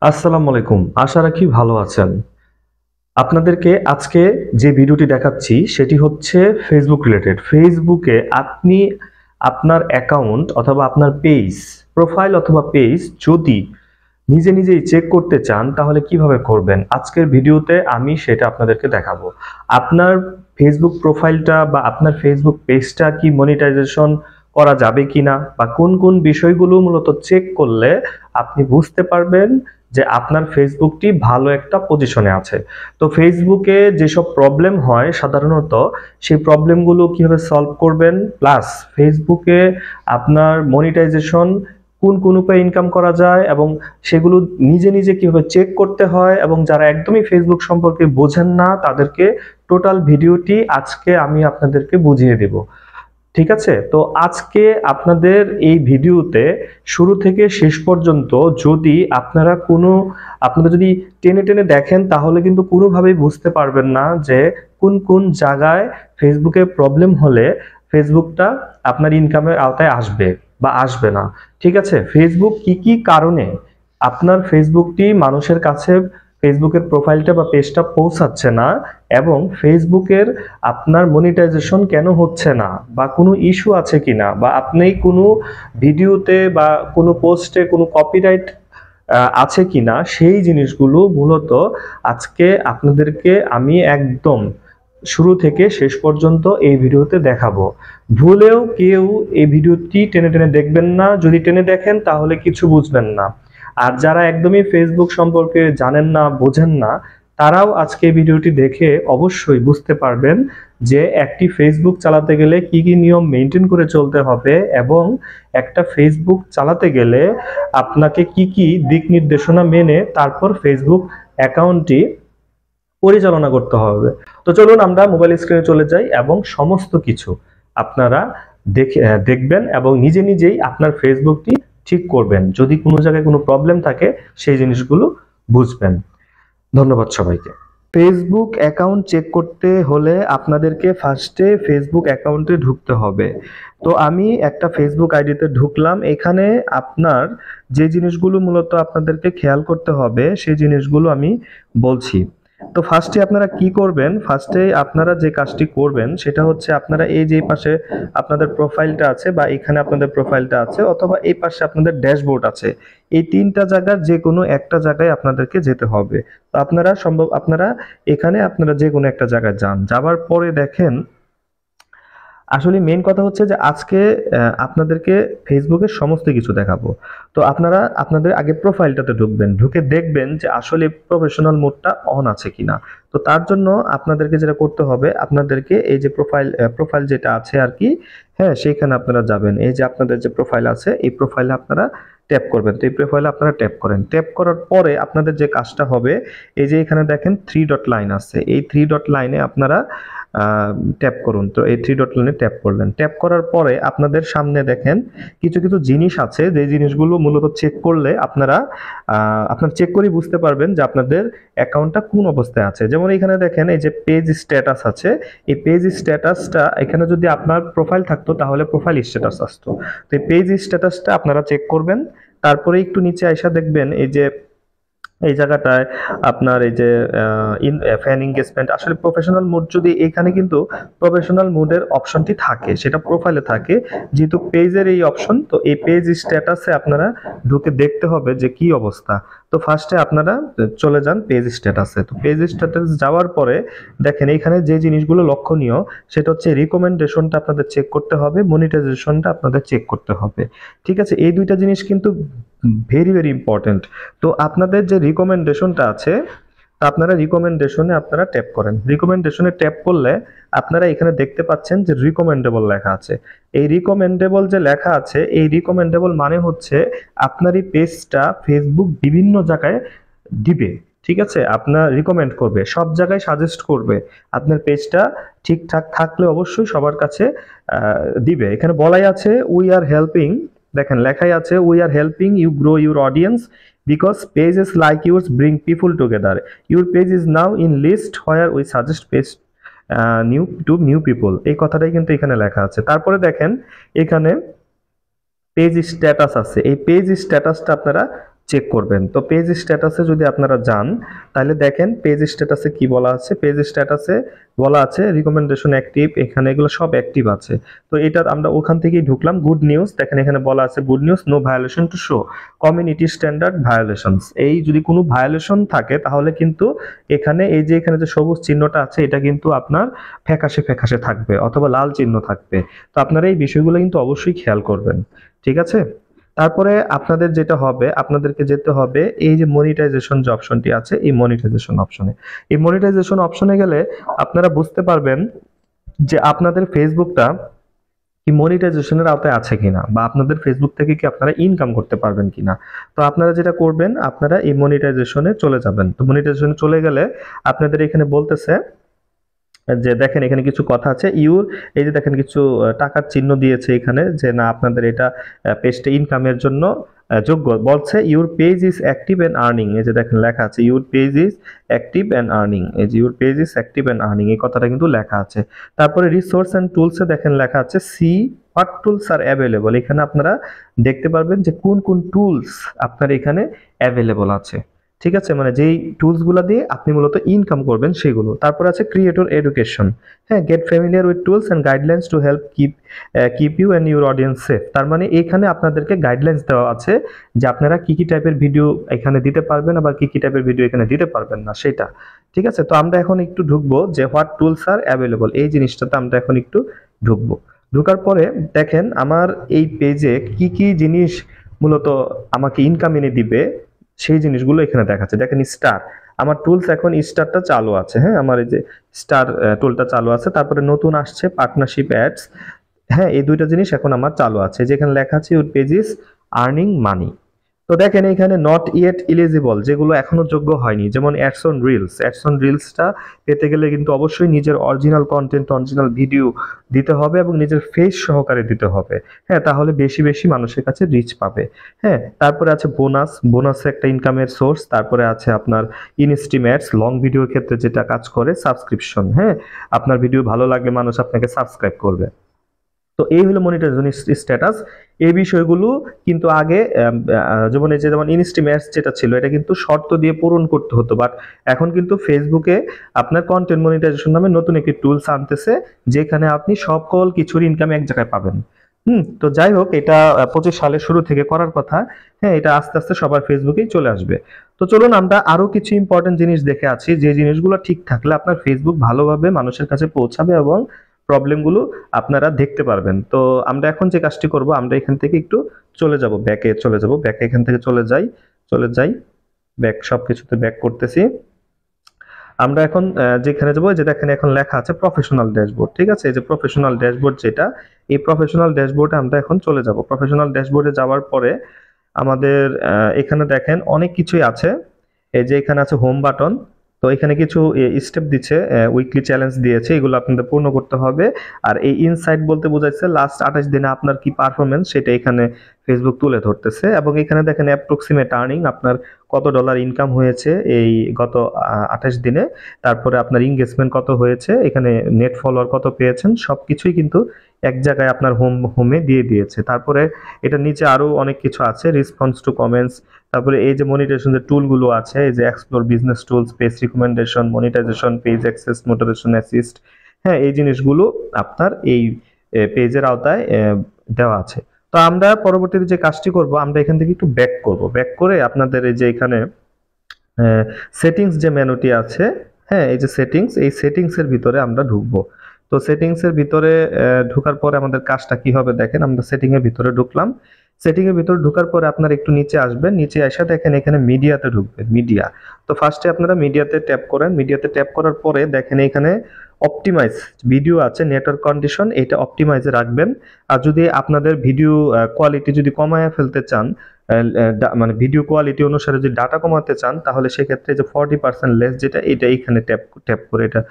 আসসালামু আলাইকুম। আশা রাখি ভালো আছেন। আপনাদেরকে আজকে যে ভিডিওটি দেখাচ্ছি সেটি হচ্ছে ফেসবুক রিলেটেড। ফেসবুকে আপনি আপনার অ্যাকাউন্ট অথবা আপনার পেজ, প্রোফাইল অথবা পেজ যদি নিজে নিজেই চেক করতে চান তাহলে কিভাবে করবেন? আজকের ভিডিওতে আমি সেটা আপনাদেরকে দেখাবো। আপনার ফেসবুক প্রোফাইলটা বা আপনার ফেসবুক পেজটা কি মনিটাইজেশন করা যাবে কিনা বা কোন কোন বিষয়গুলো মূলত চেক করলে আপনি বুঝতে পারবেন যে আপনার ফেসবুকটি ভালো একটা পজিশনে আছে। তো ফেসবুকে যেসব প্রবলেম হয় সাধারণত সেই প্রবলেমগুলো কিভাবে সলভ করবেন, প্লাস ফেসবুকে আপনার মনিটাইজেশন কোন কোন উপায়ে ইনকাম করা যায় এবং সেগুলো নিজে নিজে কিভাবে চেক করতে হয়, এবং যারা একদমই ফেসবুক সম্পর্কে বোঝেন না তাদেরকে টোটাল ভিডিওটি আজকে আমি আপনাদেরকে বুঝিয়ে দেব। ঠিক আছে, তো আজকে আপনাদের এই ভিডিওতে শুরু থেকে শেষ পর্যন্ত যদি আপনারা যদি টেনে টেনে দেখেন তাহলে কিন্তু কোনোভাবেই বুঝতে পারবেন না যে কোন কোন জায়গায় ফেসবুকে প্রবলেম হলে ফেসবুকটা আপনার ইনকামের আওতায় আসবে বা আসবে না। ঠিক আছে, ফেসবুক কি কি কারণে আপনার ফেসবুকটি মানুষের কাছে, ফেসবুকের প্রোফাইলটা বা পেজটা পৌঁছাচ্ছে না, এবং ফেসবুকের আপনার মনিটাইজেশন কেন হচ্ছে না, বা কোনো ইস্যু আছে কিনা, বা আপনি কোনো ভিডিওতে বা কোনো পোস্টে কোনো কপিরাইট আছে কিনা, সেই জিনিসগুলো মূলত আজকে আপনাদেরকে আমি একদম শুরু থেকে শেষ পর্যন্ত এই ভিডিওতে দেখাবো। ভুলেও কেউ এই ভিডিওটি টেনে টেনে দেখবেন না, যদি টেনে দেখেন তাহলে কিছু বুঝবেন না। আর যারা একদমই ফেসবুক সম্পর্কে জানেন না, বোঝেন না, তারাও আজকে এই ভিডিওটি দেখে অবশ্যই বুঝতে পারবেন যে একটি ফেসবুক চালাতে গেলে কি কি নিয়ম মেনটেন করে চলতে হবে, এবং একটা ফেসবুক চালাতে গেলে আপনাকে কি কি দিক নির্দেশনা মেনে তারপর ফেসবুক অ্যাকাউন্টটি পরিচালনা করতে হবে। তো চলুন আমরা মোবাইল স্ক্রিনে চলে যাই এবং সমস্ত কিছু আপনারা দেখবেন এবং নিজে নিজেই আপনার ফেসবুকটি ঠিক করবেন। যদি কোনো জায়গায় কোনো প্রবলেম থাকে সেই জিনিসগুলো বুঝবেন। ধন্যবাদ সবাইকে। ফেসবুক অ্যাকাউন্ট চেক করতে হলে আপনাদেরকে ফার্স্টে ফেসবুক অ্যাকাউন্টে ঢুকতে হবে। তো আমি একটা ফেসবুক আইডিতে ঢুকলাম। এখানে আপনার যে জিনিসগুলো মূলত আপনাদেরকে খেয়াল করতে হবে সেই জিনিসগুলো আমি বলছি। তো ফার্স্টে আপনারা কি করবেন, ফার্স্টে আপনারা যে কাজটি করবেন সেটা হচ্ছে আপনারা এই যে পাশে আপনাদের প্রোফাইলটা আছে বা এখানে আপনাদের প্রোফাইলটা আছে অথবা এই পাশে আপনাদের ড্যাশবোর্ড আছে, এই তিনটা জায়গার যে কোনো একটা জায়গায় আপনাদেরকে যেতে হবে। তো আপনারা এখানে আপনারা যে কোনো একটা জায়গায় যান, যাবার পরে দেখেন আসলে মেইন কথা হচ্ছে যে আজকে আপনাদেরকে ফেসবুকের সমস্ত কিছু দেখাবো। তো আপনারা আপনাদের আগে প্রোফাইলটাতে ঢুকবেন, ঢুকে দেখবেন যে আসলে প্রফেশনাল মোডটা অন আছে কিনা। তো তার জন্য আপনাদেরকে যেটা করতে হবে, আপনাদেরকে এই যে প্রোফাইল যেটা আছে আর কি, হ্যাঁ সেইখানে আপনারা যাবেন। এই যে আপনাদের যে প্রোফাইল আছে এই প্রোফাইলে আপনারা ট্যাপ করবেন। তো এই প্রোফাইলে আপনারা ট্যাপ করেন, ট্যাপ করার পরে আপনাদের যে কাজটা হবে, এই যে এখানে দেখেন 3 ডট লাইন আছে, এই 3 ডট লাইনে আপনারা ট্যাপ করুন। তো এই 3 ডট লাইনে ট্যাপ করলেন, ট্যাপ করার পরে আপনাদের সামনে দেখেন কিছু কিছু জিনিস আছে, যে জিনিসগুলো মূলত চেক করলে আপনার চেক করে বুঝতে পারবেন যে আপনাদের অ্যাকাউন্টটা কোন অবস্থায় আছে। যেমন এখানে দেখেন এই যে পেজ স্ট্যাটাস আছে, এই পেজ স্ট্যাটাসটা এখানে যদি আপনার প্রোফাইল থাকতো তাহলে প্রোফাইল স্ট্যাটাস আসতো। তো এই পেজ স্ট্যাটাসটা আপনারা চেক করবেন। তারপরে একটু নিচে আইসা দেখবেন এই যে এই জায়গাটায় আপনার এই যে ফ্যান এঙ্গেজমেন্ট, আসলে প্রফেশনাল মোড, যদি এখানে কিন্তু প্রফেশনাল মোডের অপশনটি থাকে, সেটা প্রোফাইলে থাকে, যেহেতু পেজের এই অপশন, তো এই পেজ স্ট্যাটাসে আপনারা ঢুকে দেখতে হবে যে কি অবস্থা। তো ফার্স্টে আপনারা চলে যান পেজ স্ট্যাটাসে। তো পেজ স্ট্যাটাস যাওয়ার পরে দেখেন এখানে যে জিনিসগুলো লক্ষণীয় সেটা হচ্ছে রিকমেন্ডেশনটা আপনাদের চেক করতে হবে, মনিটাইজেশনটা আপনাদের চেক করতে হবে। ঠিক আছে, এই দুইটা জিনিস কিন্তু ভেরি ভেরি ইম্পর্টেন্ট। তো আপনাদের যে রিকমেন্ডেশনটা আছে, তা আপনারা রিকমেন্ডেশনে আপনারা ট্যাপ করেন। রিকমেন্ডেশনে ট্যাপ করলে আপনারা এখানে দেখতে পাচ্ছেন যে রিকমেন্ডেবল লেখা আছে। এই রিকমেন্ডেবল যে লেখা আছে, এই রিকমেন্ডেবল মানে হচ্ছে আপনার এই পেজটা ফেসবুক বিভিন্ন জায়গায় দিবে। ঠিক আছে, আপনার রিকমেন্ড করবে, সব জায়গায় সাজেস্ট করবে। আপনার পেজটা ঠিকঠাক থাকলে অবশ্যই সবার কাছে দিবে। এখানে বলাই আছে উই আর হেল্পিং, দেখেন লেখাই আছে we are helping you grow your audience because pages like yours bring people together, your page is now in list where we suggest page new people. এই কথাটাই কিন্তু এখানে লেখা আছে। তারপরে দেখেন এখানে পেজ স্ট্যাটাস আছে, এই পেজ স্ট্যাটাসটা আপনারা চেক করবেন। তো পেজ স্ট্যাটাসে যদি আপনারা যান তাহলে দেখেন পেজ স্ট্যাটাসে কি বলা আছে। পেজ স্ট্যাটাসে বলা আছে রিকমেন্ডেশন অ্যাক্টিভ, এখানে এগুলো সব অ্যাক্টিভ আছে। তো এটা আমরা ওখান থেকেই ঢুকলাম। গুড নিউজ, দেখেন এখানে বলা আছে good news, no violation to show, community standard violations. এই যদি কোনো ভায়োলেশন থাকে তাহলে কিন্তু এখানে এই যে এখানে যে সবুজ চিহ্নটা আছে এটা কিন্তু আপনার ফ্যাকাশে ফ্যাকাশে থাকবে অথবা লাল চিহ্ন থাকবে। তো আপনারা এই বিষয়গুলো কিন্তু অবশ্যই খেয়াল করবেন, ঠিক আছে। তারপরে আপনাদের যেটা হবে, আপনাদেরকে যেতে হবে এই যে মনিটাইজেশন যে অপশনটি আছে, এই মনিটাইজেশন অপশনে। এই মনিটাইজেশন অপশনে গেলে আপনারা বুঝতে পারবেন যে আপনাদের ফেসবুকটা কি মনিটাইজেশনের আওতায় আছে কিনা, বা আপনাদের ফেসবুক থেকে কি আপনারা ইনকাম করতে পারবেন কিনা। তো আপনারা যেটা করবেন, আপনারা এই মনিটাইজেশনে চলে যাবেন। তো মনিটাইজেশনে চলে গেলে আপনাদের এখানে বলতেছে যে দেখেন এখানে কিছু কথা আছে ইউর, এই যে দেখেন কিছু টাকার চিহ্ন দিয়েছে এখানে যে না আপনাদের এটা পেজটা ইনকামের জন্য যোগ্য। বলছে your page is active and earning, এই যে দেখেন লেখা আছে your page is active and earning, এই যে your page is active and earning এই কথাটা কিন্তু লেখা আছে। তারপরে রিসোর্স এন্ড টুলসে দেখেন লেখা আছে see what tools are available, এখানে আপনারা দেখতে পারবেন যে কোন কোন টুলস আপনার এখানে অ্যাভেলেবল আছে, ঠিক আছে, মানে যেই টুলসগুলো দিয়ে আপনি মূলত ইনকাম করবেন সেগুলো। তারপর আছে ক্রিয়েটর এডুকেশন, হ্যাঁ, get familiar with tools and guidelines to help keep you and your audience safe. তার মানে এখানে আপনাদেরকে গাইডলাইন্স দেওয়া আছে যে আপনারা কি কি টাইপের ভিডিও এখানে দিতে পারবেন, আবার কি কি টাইপের ভিডিও এখানে দিতে পারবেন না সেটা, ঠিক আছে। তো আমরা এখন একটু ঢুকবো যে হোয়াট টুলস আর অ্যাভেলেবল, এই জিনিসটাতে আমরা এখন একটু ঢুকবো। ঢোকার পরে দেখেন আমার এই পেজে কি কি জিনিস মূলত আমাকে ইনকাম এনে দিবে সেই জিনিসগুলো এখানে দেখাচ্ছে। দেখেন স্টার, আমার টুলস এখন স্টারটা চালু আছে, হ্যাঁ, আমার এই যে স্টার টুলটা চালু আছে। তারপরে নতুন আসছে পার্টনারশিপ অ্যাডস, হ্যাঁ, এই দুইটা জিনিস এখন আমার চালু আছে। যেখানে লেখা আছে your page is earning money. তো দেখেন এখানে নট ইয়েট এলিজিবল, যেগুলো এখনো যোগ্য হয়নি, যেমন ads on reels. Ads on রিলসটা পেতে গেলে কিন্তু অবশ্যই নিজের অরিজিনাল কন্টেন্ট, অরিজিনাল ভিডিও দিতে হবে এবং নিজের ফেস সহকারে দিতে হবে, হ্যাঁ, তাহলে বেশি বেশি মানুষের কাছে রিচ পাবে, হ্যাঁ। তারপরে আছে বোনাস, বোনাস একটা ইনকামের সোর্স। তারপরে আছে আপনার ইনস্ট্রিম অ্যাডস, লং ভিডিওর ক্ষেত্রে যেটা কাজ করে সাবস্ক্রিপশন, হ্যাঁ, আপনার ভিডিও ভালো লাগলে মানুষ আপনাকে সাবস্ক্রাইব করবে। তো এই হলো মনিটাইজেশন স্ট্যাটাস। এই বিষয়গুলো কিন্তু আগে যেমন এই যে যেমন ইনস্ট্রিম অ্যাডস যেটা ছিল এটা কিন্তু শর্ত দিয়ে পূরণ করতে হতো, বাট এখন কিন্তু ফেসবুকে আপনার কন্টেন্ট মনিটাইজেশন নামে নতুন একটি টুলস আনতেছে যেখানে আপনি সকল কিছুর ইনকাম এক জায়গায় পাবেন। তো যাই হোক, এটা 25 সালের শুরু থেকে করার কথা, হ্যাঁ, এটা আস্তে আস্তে সবার ফেসবুকেই চলে আসবে। তো চলুন আমরা আরো কিছু ইম্পর্টেন্ট জিনিস দেখে আছি যে জিনিসগুলো ঠিক থাকলে আপনার ফেসবুক ভালোভাবে মানুষের কাছে পৌঁছাবে এবং প্রবলেমগুলো আপনারা দেখতে পারবেন। তো আমরা এখন যে কাজটি করব, আমরা এখান থেকে একটু চলে যাব, ব্যাকে চলে যাব, ব্যাকে এখান থেকে চলে যাই, ব্যাক, সবকিছুতে ব্যাক করতেছি। আমরা এখন যেখানে যাবো, যে দেখেন এখন লেখা আছে প্রফেশনাল ড্যাশবোর্ড, ঠিক আছে, এই যে প্রফেশনাল ড্যাশবোর্ড যেটা, এই প্রফেশনাল ড্যাশবোর্ডে আমরা এখন চলে যাব। প্রফেশনাল ড্যাশবোর্ডে যাওয়ার পরে আমাদের এখানে দেখেন অনেক কিছুই আছে। এই যে এখানে আছে হোম বাটন, তো এখানে কিছু স্টেপ দিচ্ছে, উইকলি চ্যালেঞ্জ দিয়েছে, এগুলো আপনাদের পূর্ণ করতে হবে। আর এই ইনসাইট বলতে বোঝাচ্ছে লাস্ট 28 দিনে আপনার কি পারফরমেন্স সেটা এখানে ফেসবুক তুলে ধরতেছে। এবং এখানে দেখেন অ্যাপ্রক্সিমেট আর্নিং, আপনার কত ডলার ইনকাম হয়েছে এই গত 28 দিনে, তারপরে আপনার এঙ্গেজমেন্ট কত হয়েছে, এখানে নেট ফলোয়ার কত পেয়েছেন, সবকিছুই কিন্তু এক জায়গায় আপনার হোমে দিয়ে দিয়েছে। তারপরে এটা নিচে আরো অনেক কিছু আছে, রেসপন্স টু কমেন্টস, তারপরে এই যে মনিটাইজেশন যে টুলগুলো আছে, এই যে explore business tools, page recommendation, monetisation, page access, motivation assist, হ্যাঁ, এই জিনিসগুলো আপনার এই পেজের আওতায় দেওয়া আছে। তো আমরা পরবর্তীতে যে কাজটি করব, আমরা এখান থেকে একটু ব্যাক করব, ব্যাক করে আপনাদের এই যে এখানে সেটিংস যে মেনুটি আছে, হ্যাঁ, এই যে সেটিংস, এই সেটিংস এর ভিতরে আমরা ঢুকবো। তো সেটিংস এর ভিতরে ঢোকার পরে আমাদের কাজটা কি হবে দেখেন, আমরা সেটিং এর ভিতরে ঢুকলাম। সেটিং এর ভিতরে ঢোকার পরে আপনারা একটু নিচে আসবেন, নিচে এসে দেখেন এখানে মিডিয়াতে ঢুকবেন, মিডিয়া। তো ফার্স্টে আপনারা মিডিয়াতে ট্যাপ করেন, মিডিয়াতে ট্যাপ করার পরে দেখেন এখানে অপটিমাইজ ভিডিও আছে, নেটওয়ার্ক কন্ডিশন, এটা অপটিমাইজে রাখবেন। আর যদি আপনাদের ভিডিও কোয়ালিটি যদি কমায় ফেলতে চান, মানে ভিডিও কোয়ালিটি অনুসারে যদি ডাটা কমাতে চান, তাহলে সেক্ষেত্রে যে 40% লেস যেটা, এটা এইখানে ট্যাপ করে এটা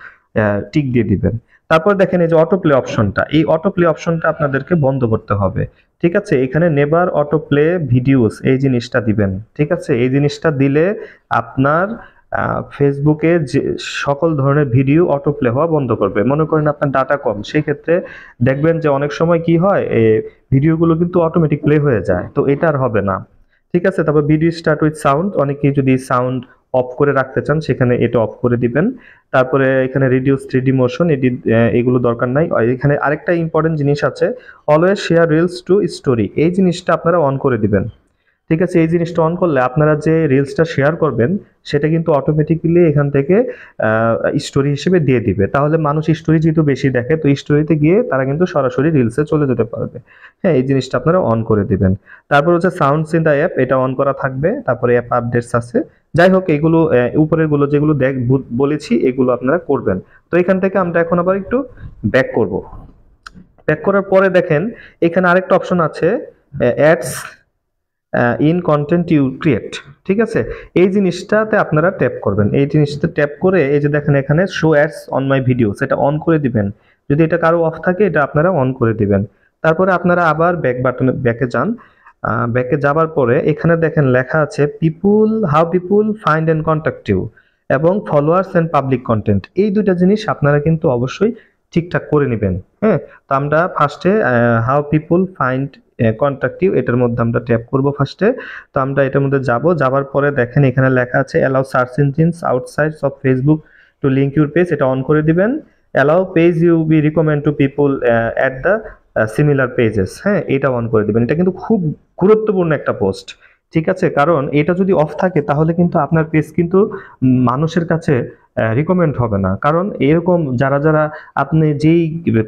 টিক দিয়ে দিবেন। তারপর দেখেন এই যে অটো প্লে অপশনটা, এই অটো প্লে অপশনটা আপনাদেরকে বন্ধ করতে হবে, ঠিক আছে। এখানে নেভার অটো প্লে ভিডিওস এই জিনিসটা দিবেন, ঠিক আছে। এই জিনিসটা দিলে আপনার ফেসবুকে যে সকল ধরনের ভিডিও অটো প্লে হওয়া বন্ধ করবে। মনে করেন আপনার ডাটা কম, সেই ক্ষেত্রে দেখবেন যে অনেক সময় কি হয়, ভিডিওগুলো কিন্তু অটোমেটিক প্লে হয়ে যায়, তো এটা আর হবে না, ঠিক আছে। তারপর ভিডিও স্টার্ট উইথ সাউন্ড, অনেকেই যদি সাউন্ড অফ করে রাখতে চান সেখানে এটা অফ করে দিবেন। তারপরে এখানে রিডিউস 3D মোশন, এগুলো দরকার নাই। এখানে আরেকটা ইম্পর্টেন্ট জিনিস আছে, always share reels two story, এই জিনিসটা আপনারা অন করে দিবেন। ঠিক আছে, এই জিনিসটা অন করলে আপনারা যে রিলসটা শেয়ার করবেন সেটা কিন্তু অটোমেটিক্যালি এখান থেকে স্টোরি হিসেবে দিয়ে দিবে। তাহলে মানুষ স্টোরি যেহেতু বেশি দেখে, তো স্টোরিতে গিয়ে তারা কিন্তু সরাসরি রিলসে চলে যেতে পারবে। হ্যাঁ, এই জিনিসটা আপনারা অন করে দিবেন। তারপর হচ্ছে সাউন্ডস ইন দ্য অ্যাপ, এটা অন করা থাকবে। তারপরে অ্যাপ আপডেটস আছে। যাই হোক, এগুলো উপরের গুলো যেগুলো বলেছি এগুলো আপনারা করবেন। তো এখান থেকে আমরা এখন আবার একটু ব্যাক করব। ব্যাক করার পরে দেখেন এখানে আরেকটা অপশন আছে, ads in content you create. ঠিক আছে, এই জিনিসটাতে আপনারা ট্যাপ করবেন। এই জিনিসটা ট্যাপ করে এই যে দেখেন এখানে show ads on my video, সেটা অন করে দিবেন। যদি এটা কারো অফ থাকে এটা আপনারা অন করে দিবেন। তারপরে আপনারা আবার ব্যাক বাটনে ব্যাকে যান। ব্যাকে যাবার পরে এখানে দেখেন লেখা আছে how people find and contact you এবং ফলোয়ার্স এন্ড পাবলিক কন্টেন্ট। এই দুইটা জিনিস আপনারা কিন্তু অবশ্যই ঠিকঠাক করে নেবেন। হ্যাঁ, তো আমরা ফার্স্টে how people find contact you, এটার মধ্যে আমরা ট্যাপ করব ফার্স্টে। তো আমরা এটার মধ্যে যাবার পরে দেখেন এখানে লেখা আছে allow search engines outside of Facebook to link your page, এটা অন করে দিবেন। Allow page you be recommend to people at the similar pages, হ্যাঁ এটা অন করে দিবেন। এটা কিন্তু খুব গুরুত্বপূর্ণ একটা পোস্ট। ঠিক আছে, কারণ এটা যদি অফ থাকে তাহলে কিন্তু আপনার পেজ কিন্তু মানুষের কাছে রিকমেন্ড হবে না। কারণ এরকম যারা যারা আপনি যেই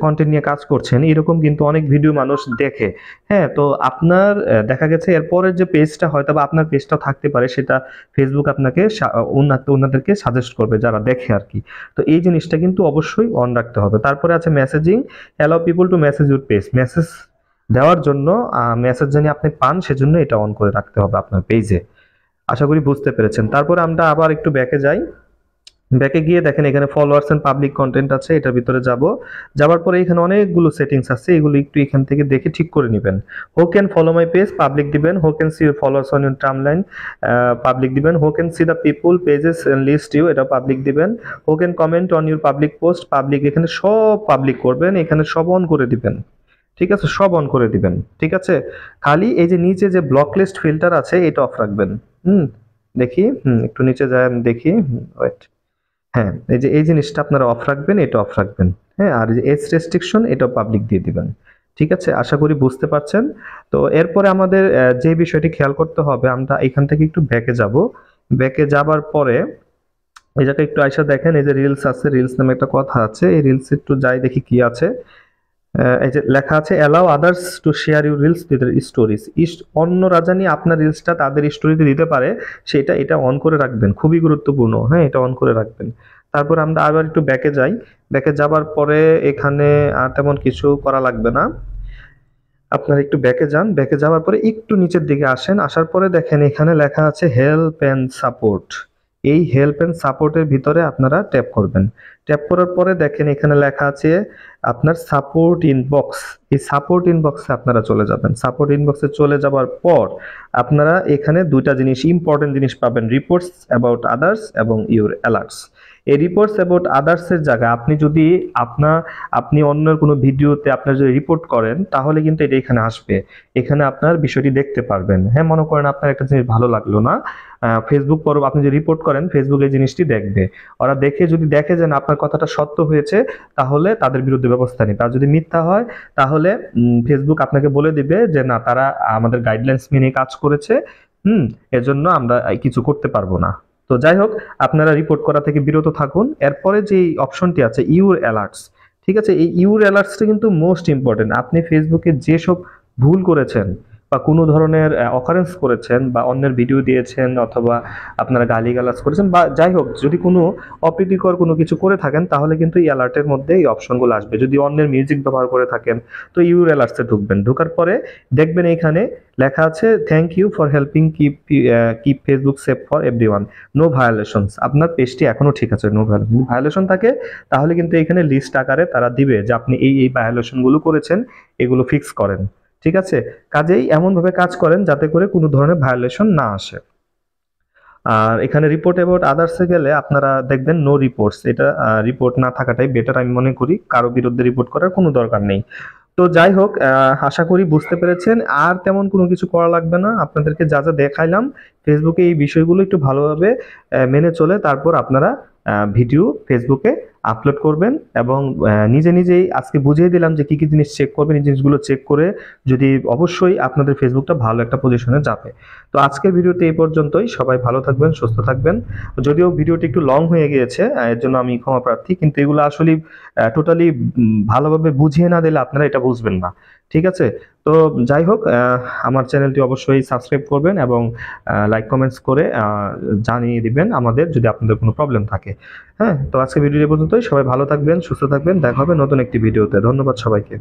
কন্টেন্ট নিয়ে কাজ করছেন এরকম কিন্তু অনেক ভিডিও মানুষ দেখে। হ্যাঁ, তো আপনার দেখা গেছে এরপরের যে পেজটা হয়তো বা আপনার পেজটা থাকতে পারে, সেটা ফেসবুক আপনাকে ওনাদেরকে সাজেস্ট করবে যারা দেখে আর কি। তো এই জিনিসটা কিন্তু অবশ্যই অন রাখতে হবে। তারপরে আছে messaging, allow people to message your page, message দেওয়ার জন্য মেসেজ জানি আপনি পান সেজন্য এটা অন করে রাখতে হবে আপনার পেজে। আশা করি বুঝতে পেরেছেন। তারপরে আমরা আবার একটু ব্যাকে যাই। ব্যাকে গিয়ে দেখেন এখানে ফলোয়ার্স এন্ড পাবলিক কন্টেন্ট আছে, এটার ভিতরে যাবার পরে এখানে অনেকগুলো সেটিংস আছে, এগুলো একটু এখান থেকে দেখে ঠিক করে নেবেন। Who can follow my page, public দিবেন। Who can see your followers on your timeline, public দিবেন। Who can see the people pages list you, এটা পাবলিক দিবেন। Who can comment on your public post, public, এখানে সব public করবেন, এখানে সব on করে দিবেন। ঠিক আছে, সব অন করে দিবেন। ঠিক আছে, খালি এই যে নিচে যে ব্লক লিস্ট ফিল্টার আছে এটা অফ রাখবেন। দেখি, একটু নিচে যায় আমি দেখি, ওয়েট। হ্যাঁ, এই যে এই জিনিসটা আপনারা অফ রাখবেন, এটা অফ রাখবেন। হ্যাঁ, আর যে এজ রেস্ট্রিকশন এটাও পাবলিক দিয়ে দিবেন। ঠিক আছে, আশা করি বুঝতে পারছেন। তো এরপরে আমাদের যে বিষয়টি খেয়াল করতে হবে, আমরা এখান থেকে একটু ব্যাকে যাব। ব্যাকে যাবার পরে এই জায়গায় একটু আইসা দেখেন এই যে রিলস আছে, রিলস নামে একটা কথা আছে, এই রিলস একটু যাই দেখি কি আছে। এই যে লেখা আছে allow others to share your reels with stories, অন্যরা জানি আপনার রিলসটা তাদের স্টোরিতে দিতে পারে, এটা অন করে রাখবেন, খুবই গুরুত্বপূর্ণ। হ্যাঁ, এটা অন করে রাখবেন। তারপর আমরা আবার একটু ব্যাকে যাই। ব্যাকে যাবার পরে এখানে আর তেমন কিছু করা লাগবে না। আপনারা একটু ব্যাকে যান, ব্যাকে যাওয়ার পরে একটু নিচের দিকে আসেন, আসার পরে দেখেন এখানে লেখা আছে হেল্প অ্যান্ড সাপোর্ট। এই হেল্প অ্যান্ড সাপোর্টের ভিতরে আপনারা ট্যাপ করবেন। ট্যাপ করার পরে দেখেন এখানে লেখা আছে আপনার সাপোর্ট ইনবক্স। এই সাপোর্ট ইনবক্সে আপনারা চলে যাবেন। সাপোর্ট ইনবক্সে চলে যাওয়ার পর আপনারা এখানে দুইটা জিনিস, ইম্পর্টেন্ট জিনিস পাবেন, রিপোর্টস অ্যাবাউট আদার্স এবং ইউর অ্যালার্টস। এই রিপোর্টস অ্যাবাউট আদার্সের জায়গায় আপনি যদি আপনি অন্যের কোনো ভিডিওতে আপনার যদি রিপোর্ট করেন তাহলে কিন্তু এটা এখানে আসবে, এখানে আপনার বিষয়টি দেখতে পারবেন। হ্যাঁ, মনে করেন আপনার একটা জিনিস ভালো লাগলো না, ফেসবুক পর আপনি যে রিপোর্ট করেন ফেসবুক এই জিনিসটি দেখবে। ওরা দেখে যদি দেখে যে না আপনার কথাটা সত্য হয়েছে তাহলে তাদের বিরুদ্ধে ব্যবস্থা নেবে। আর যদি মিথ্যা হয় তাহলে ফেসবুক আপনাকে বলে দিবে যে না, তারা আমাদের গাইডলাইন্স মেনে কাজ করেছে, এজন্য আমরা কিছু করতে পারবো না। তো যাই হোক, আপনারা রিপোর্ট করা থেকে বিরত থাকুন। এরপরে যে অপশনটি আছে ইউর অ্যালার্টস, ঠিক আছে, এই ইউর অ্যালার্টসটা কিন্তু মোস্ট ইম্পর্টেন্ট। আপনি ফেসবুকে যেসব ভুল করেছেন বা কোনো ধরনের অকারেন্স করেছেন বা অন্যের ভিডিও দিয়েছেন অথবা আপনারা গালিগালাজ করেছেন বা যাই হোক, যদি কোনো অপ্রীতিকর কোনো কিছু করে থাকেন তাহলে কিন্তু এই অ্যালার্টের মধ্যে এই অপশনগুলো আসবে। যদি অন্যের মিউজিক ব্যবহার করে থাকেন তো ইউর অ্যালার্টসে ঢুকবেন। ঢোকার পরে দেখবেন এখানে লেখা আছে thank you for helping keep Facebook safe for everyone, no violations. আপনার পেজটি এখনো ঠিক আছে, নো ভায়োলেশন থাকে তাহলে কিন্তু এখানে লিস্ট আকারে তারা দিবে যে আপনি এই ভায়োলেশনগুলো করেছেন, এগুলো ফিক্স করেন। ঠিক আছে, কাজেই এমনভাবে কাজ করেন যাতে করে কোনো ধরনের ভায়োলেশন না আসে। আর এখানে রিপোর্ট অ্যাবাউট আদার্সে গেলে আপনারা দেখবেন নো রিপোর্টস, এটা রিপোর্ট না থাকাটাই বেটার আমি মনে করি, কারো বিরুদ্ধে রিপোর্ট করার কোনো দরকার নেই। তো যাই হোক, আশা করি বুঝতে পেরেছেন। আর তেমন কোনো কিছু করা লাগবে না। আপনাদেরকে যা যা দেখাইলাম ফেসবুকে এই বিষয়গুলো একটু ভালোভাবে মেনে চলে তারপর আপনারা ভিডিও ফেসবুকে আপলোড করবেন এবং নিজে নিজেই আজকে বুঝিয়ে দিলাম যে কি কি জিনিস চেক করবেন। এই জিনিসগুলো চেক করে যদি অবশ্যই আপনাদের ফেসবুকটা ভালো একটা পজিশনে যাবে। তো আজকের ভিডিওতে এই পর্যন্তই। সবাই ভালো থাকবেন, সুস্থ থাকবেন। যদিও ভিডিওটি একটু লং হয়ে গিয়েছে, এর জন্য আমি ক্ষমা প্রার্থী, কিন্তু এগুলো আসলে টোটালি ভালোভাবে বুঝিয়ে না দিলে আপনারা এটা বুঝবেন না। ঠিক আছে? তো যাই হোক, আমার চ্যানেলটি অবশ্যই সাবস্ক্রাইব করবেন এবং লাইক কমেন্টস করে জানিয়ে দিবেন আমাদের যদি আপনাদের কোনো প্রবলেম থাকে। হ্যাঁ, তো আজকে ভিডিও পর্যন্তই। সবাই ভালো থাকবেন, সুস্থ থাকবেন। দেখা হবে নতুন একটি ভিডিওতে। ধন্যবাদ সবাইকে।